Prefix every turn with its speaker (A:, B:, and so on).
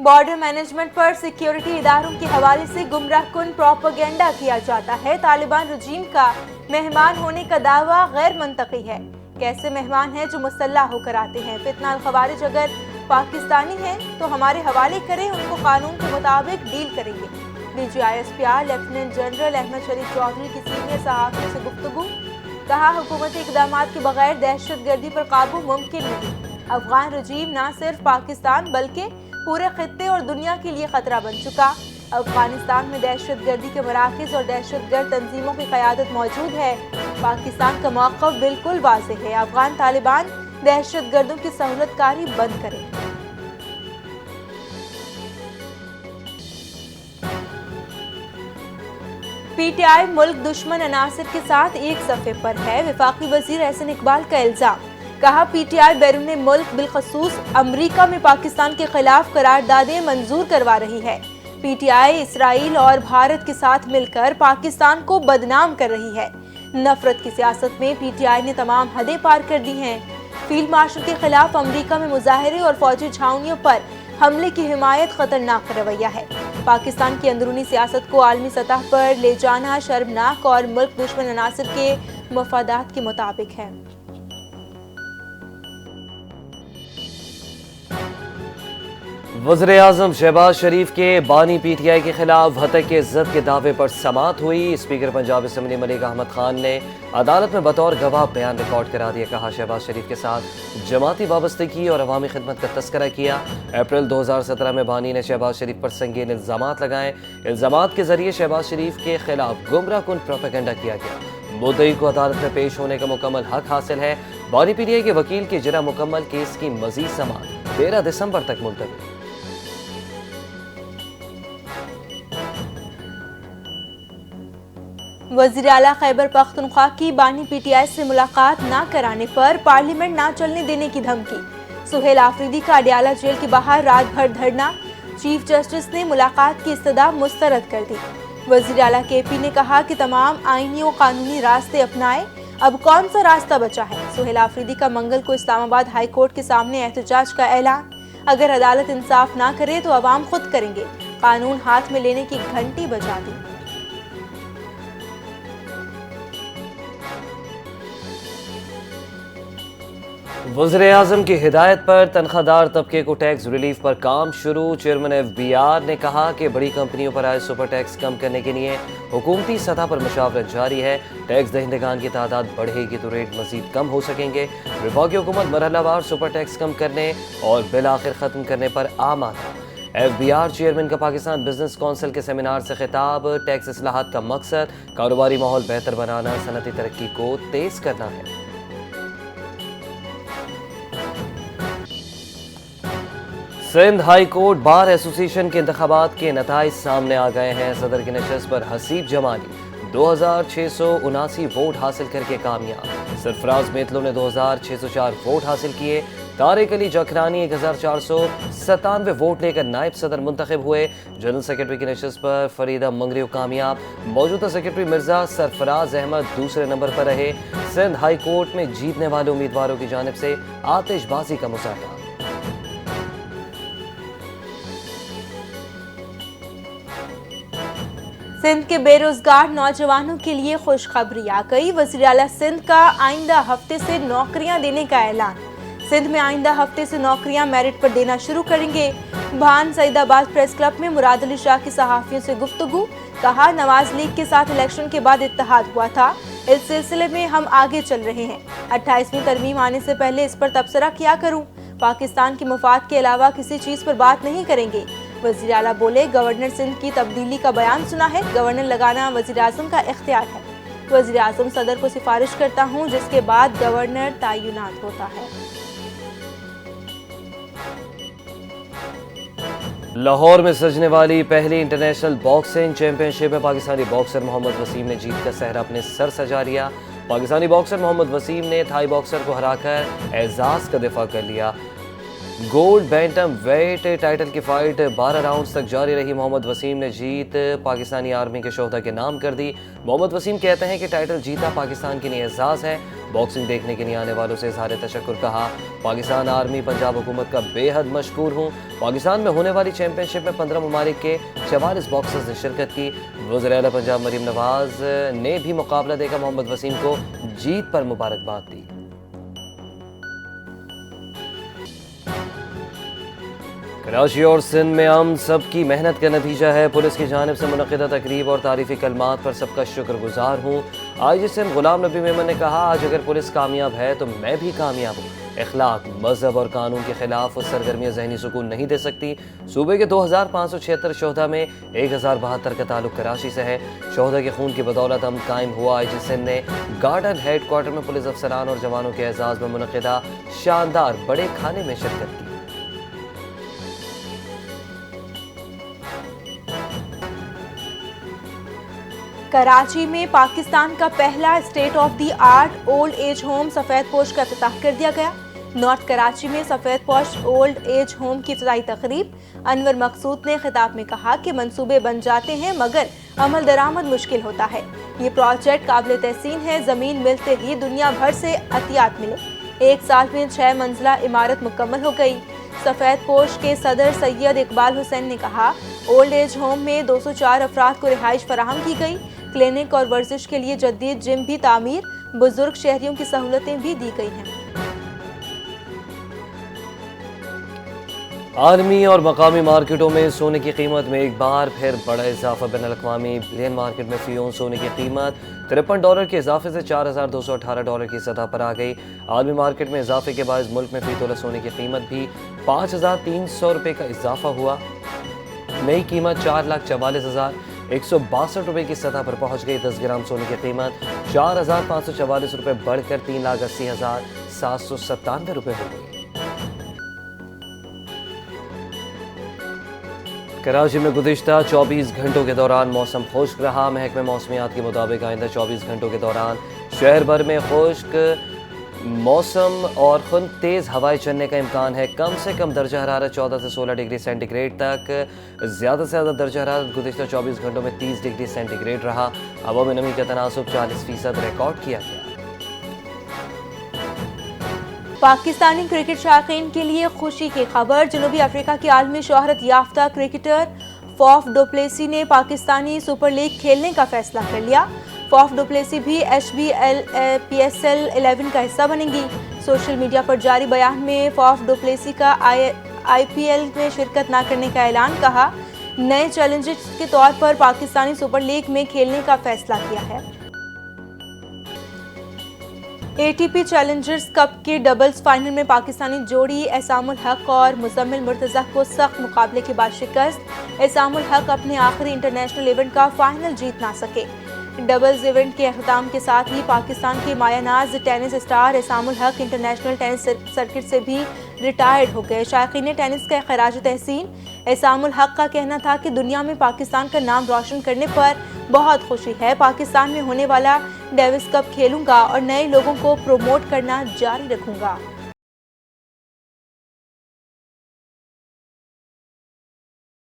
A: Border management पर security इदारों के हवाले से गुमराह कुन प्रोपेगेंडा किया जाता है। तालिबान रजीम का मेहमान होने का दावा गैर मंतकी है। कैसे मेहमान हैं जो मुसल्लह होकर आते हैं। फितना खवारिज अगर पाकिस्तानी हैं तो हमारे हवाले करें, उनको कानून के मुताबिक डील करेंगे। DGISPR लेफ्टिनेंट जनरल अहमद शरीफ चौधरी की सीनियर सहाफ़ियों से गुफ्तगू। कहा, हुकूमती इक़दामात के बगैर दहशत गर्दी पर काबू मुमकिन नहीं। अफगान रजीम न सिर्फ पाकिस्तान बल्कि पूरे खित्ते और दुनिया के लिए खतरा बन चुका। अफगानिस्तान में दहशत गर्दी के मराकज़ और दहशत गर्द तंजीमों की क़यादत मौजूद है। पाकिस्तान का मौक़िफ़ बिल्कुल वाज़ेह है। अफगान तालिबान दहशत गर्दों की सहूलतकारी बंद करें। PTI मुल्क दुश्मन अनासर के साथ एक सफ़े पर है। वफाकी वज़ीर एहसन इकबाल का इल्ज़ाम। कहा, PTI बैरून मुल्क बिलखसूस अमरीका में पाकिस्तान के खिलाफ करारदादें मंजूर करवा रही है। PTI इसराइल और भारत के साथ मिलकर पाकिस्तान को बदनाम कर रही है। नफरत की सियासत में PTI ने तमाम हदें पार कर दी हैं। फील्ड मार्शल के खिलाफ अमरीका में मुजाहरे और फौजी छावनियों पर हमले की हिमायत खतरनाक रवैया है। पाकिस्तान की अंदरूनी सियासत को आलमी सतह पर ले जाना शर्मनाक और मुल्क दुश्मन अनासर के मफादात के मुताबिक है।
B: वज़ीर-ए-आज़म शहबाज शरीफ के बानी PTI के खिलाफ हतक इज़्ज़त के दावे पर समाअत हुई। स्पीकर पंजाब असम्बली मलिक अहमद खान ने अदालत में बतौर गवाह बयान रिकॉर्ड करा दिया। कहा, शहबाज शरीफ के साथ जमाती वाबस्तगी और अवामी खिदमत का तस्करा किया। अप्रैल 2017 में बानी ने शहबाज शरीफ पर संगीन इल्ज़ामात लगाए। इल्ज़ामात के जरिए शहबाज शरीफ के खिलाफ गुमराह कुन प्रोपेगेंडा किया गया। मुद्दई को अदालत में पेश होने का मुकम्मल हक हासिल है। बानी PTI के वकील की जरा मुकम्मल केस की मजीद समाअत 13 दिसंबर तक मुलतवी।
A: वज़ीर आला खैबर पख्तूनख्वा की बानी PTI से मुलाकात ना कराने पर पार्लियामेंट ना चलने देने की धमकी। सुहेल आफरीदी का अडियाला जेल के बाहर रात भर धरना। चीफ जस्टिस ने मुलाकात की इस्तदा मुस्तरद कर दी। वज़ीर आला KP ने कहा कि तमाम आईनी और कानूनी रास्ते अपनाए, अब कौन सा रास्ता बचा है। सुहेल आफरीदी का मंगल को इस्लामाबाद हाई कोर्ट के सामने एहतजाज का ऐलान। अगर अदालत इंसाफ ना करे तो अवाम खुद करेंगे। कानून हाथ में लेने की घंटी बजा दी।
B: वज़ीर-ए-आज़म की हिदायत पर तनख्वाहदार तबके को टैक्स रिलीफ पर काम शुरू। चेयरमैन FBR ने कहा कि बड़ी कंपनियों पर आए सुपर टैक्स कम करने के लिए हुकूमती सतह पर मशावरत जारी है। टैक्स दहिंदगान की तादाद बढ़ेगी तो रेट मजीद कम हो सकेंगे। वफाकी हुकूमत मरहलावार सुपर टैक्स कम करने और बिल आखिर ख़त्म करने पर आमादा। FBR चेयरमैन का पाकिस्तान बिजनेस कौंसिल के सेमिनार से खिताब। टैक्स इस्लाहात का मकसद कारोबारी माहौल बेहतर बनाना, सनती तरक्की को तेज करना है। Sindh high court bar association के इंतखाबात के नताइज सामने आ गए हैं। सदर की नशस्त पर हसीब जमाली 2679 वोट हासिल करके कामयाब। सरफराज मेतलो ने 2604 वोट हासिल किए। तारिक अली जखरानी 1497 वोट लेकर नायब सदर मुंतखब हुए। जनरल सेक्रेटरी की नशस्त पर फरीदा मंगरियो कामयाब। मौजूदा सेक्रेटरी मिर्जा सरफराज अहमद दूसरे नंबर पर रहे। सिंध हाई कोर्ट में जीतने वाले उम्मीदवारों की जानिब से आतिशबाजी का मुजाहरा।
A: सिंध के बेरोजगार नौजवानों के लिए खुशखबरी आ गई। वज़ीर आला सिंध का आइंदा हफ्ते से नौकरियां देने का ऐलान। सिंध में आइंदा हफ्ते से नौकरियां मेरिट पर देना शुरू करेंगे। भान सईदाबाद प्रेस क्लब में मुराद अली शाह की सहाफ़ियों से गुफ्तगू। कहा, नवाज लीग के साथ इलेक्शन के बाद इत्तेहाद हुआ था, इस सिलसिले में हम आगे चल रहे हैं। 28वीं तरमीम आने से पहले इस पर तबसरा किया करूं। पाकिस्तान के मफाद के अलावा किसी चीज़ पर बात नहीं करेंगे। वज़ीर आला बोले, गवर्नर सिंध की तब्दीली का बयान सुना है। गवर्नर लगाना वज़ीर आज़म का इख्तियार है। वज़ीर आज़म सदर को सिफारिश करता हूँ, जिसके बाद गवर्नर तयनात होता है।
B: लाहौर में सजने वाली पहली इंटरनेशनल बॉक्सिंग चैंपियनशिप में पाकिस्तानी बॉक्सर मोहम्मद वसीम ने जीत का सहरा अपने सर सजा लिया। पाकिस्तानी बॉक्सर मोहम्मद वसीम ने थाई बॉक्सर को हराकर एजाज का दिफा कर लिया। گولڈ بینٹم ویٹ ٹائٹل کی فائٹ 12 راؤنڈز تک جاری رہی. محمد وسیم نے جیت پاکستانی آرمی کے شہدا کے نام کر دی. محمد وسیم کہتے ہیں کہ ٹائٹل جیتا پاکستان کے لیے اعزاز ہے. باکسنگ دیکھنے کے لیے آنے والوں سے اظہار تشکر کہا. پاکستان آرمی پنجاب حکومت کا بے حد مشکور ہوں. پاکستان میں ہونے والی چیمپئن شپ میں 15 ممالک کے 44 باکسرز نے شرکت کی. وزیر اعلیٰ پنجاب مریم نواز نے بھی مقابلہ دیکھا محمد وسیم کو جیت پر مبارکباد دی. کراچی اور سندھ میں ہم سب کی محنت کا نتیجہ ہے. پولیس کی جانب سے منعقدہ تقریب اور تعریفی کلمات پر سب کا شکر گزار ہوں. آئی جی سندھ غلام نبی میمن نے کہا آج اگر پولیس کامیاب ہے تو میں بھی کامیاب ہوں. اخلاق، مذہب اور قانون کے خلاف سرگرمیاں ذہنی سکون نہیں دے سکتی. صوبے کے 2576 شہدا میں 1072 کا تعلق کراچی سے ہے. شہدا کے خون کی بدولت ہم قائم ہوا. آئی جی سندھ نے گارڈن ہیڈ کوارٹر میں پولیس افسران اور جوانوں کے اعزاز میں منعقدہ شاندار بڑے کھانے میں شرکت کی.
A: کراچی میں پاکستان کا پہلا state of the art old age home سفید پوش کا افتتاح کر دیا گیا. نارتھ کراچی میں سفید پوش اولڈ ایج ہوم کی افتتاحی تقریب. انور مقصود نے خطاب میں کہا کہ منصوبے بن جاتے ہیں مگر عمل درآمد مشکل ہوتا ہے. یہ پروجیکٹ قابل تحسین ہے. زمین ملتے ہی دنیا بھر سے عطیات ملے. 1 سال میں 6 منزلہ عمارت مکمل ہو گئی. سفید پوش کے صدر سید اقبال حسین نے کہا اولڈ ایج ہوم میں 204 افراد کو رہائش فراہم کی گئی. کلینک اور ورزش کے لیے جدید جم بھی تعمیر. بزرگ شہریوں کی سہولتیں بھی دی گئی ہیں.
B: عالمی اور مقامی مارکیٹوں میں سونے کی قیمت میں ایک بار پھر بڑا اضافہ. بین الاقوامی بلین مارکیٹ میں فی اونس سونے کی قیمت $53 کے اضافے سے $4218 کی سطح پر آ گئی. عالمی مارکیٹ میں اضافے کے باعث ملک میں فی تولہ سونے کی قیمت بھی $5300 کا اضافہ ہوا. نئی قیمت $4,44,162 کی سطح پر پہنچ گئی. 10 گرام سونے کی قیمت $4,544 بڑھ کر $3,80,797 ہو گئی. کراچی میں گزشتہ 24 گھنٹوں کے دوران موسم خشک رہا. محکمہ موسمیات کے مطابق آئندہ 24 گھنٹوں کے دوران شہر بھر میں خشک موسم اور خنک تیز ہوائیں چلنے کا امکان ہے. کم سے کم درجہ حرارت 14 سے 16 ڈگری سینٹی گریڈ تک. زیادہ سے زیادہ درجہ حرارت گزشتہ 24 گھنٹوں میں 30 ڈگری سینٹی گریڈ رہا. ہوا میں نمی کا تناسب 40% ریکارڈ کیا گیا.
A: پاکستانی کرکٹ شائقین کے لیے خوشی کی خبر. جنوبی افریقہ کے عالمی شہرت یافتہ کرکٹر فاف ڈو پلیسی نے پاکستانی سپر لیگ کھیلنے کا فیصلہ کر لیا. فاف ڈو پلیسی بھی PSL 11 کا حصہ بنیں گی. سوشل میڈیا پر جاری بیان میں فاف ڈو پلیسی کا IPL میں شرکت نہ کرنے کا اعلان. کہا نئے چیلنجر کے طور پر پاکستانی سپر لیگ میں کھیلنے کا فیصلہ کیا ہے. ATP چیلنجرز کپ کے ڈبلز فائنل میں پاکستانی جوڑی احسام الحق اور مزمل مرتضی کو سخت مقابلے کے بعد شکست. احسام الحق اپنے آخری انٹرنیشنل ایونٹ کا فائنل جیت نہ سکے. ڈبلز ایونٹ کے اختتام کے ساتھ ہی پاکستان کے مایہ ناز ٹینس اسٹار احسام الحق انٹرنیشنل ٹینس سرکٹ سے بھی ریٹائرڈ ہو گئے. شائقین ٹینس کا خراج تحسین. احسام الحق کا کہنا تھا کہ دنیا میں پاکستان کا نام روشن کرنے پر بہت خوشی ہے. پاکستان میں ہونے والا ڈیوس کپ کھیلوں گا اور نئے لوگوں کو پروموٹ کرنا جاری رکھوں گا.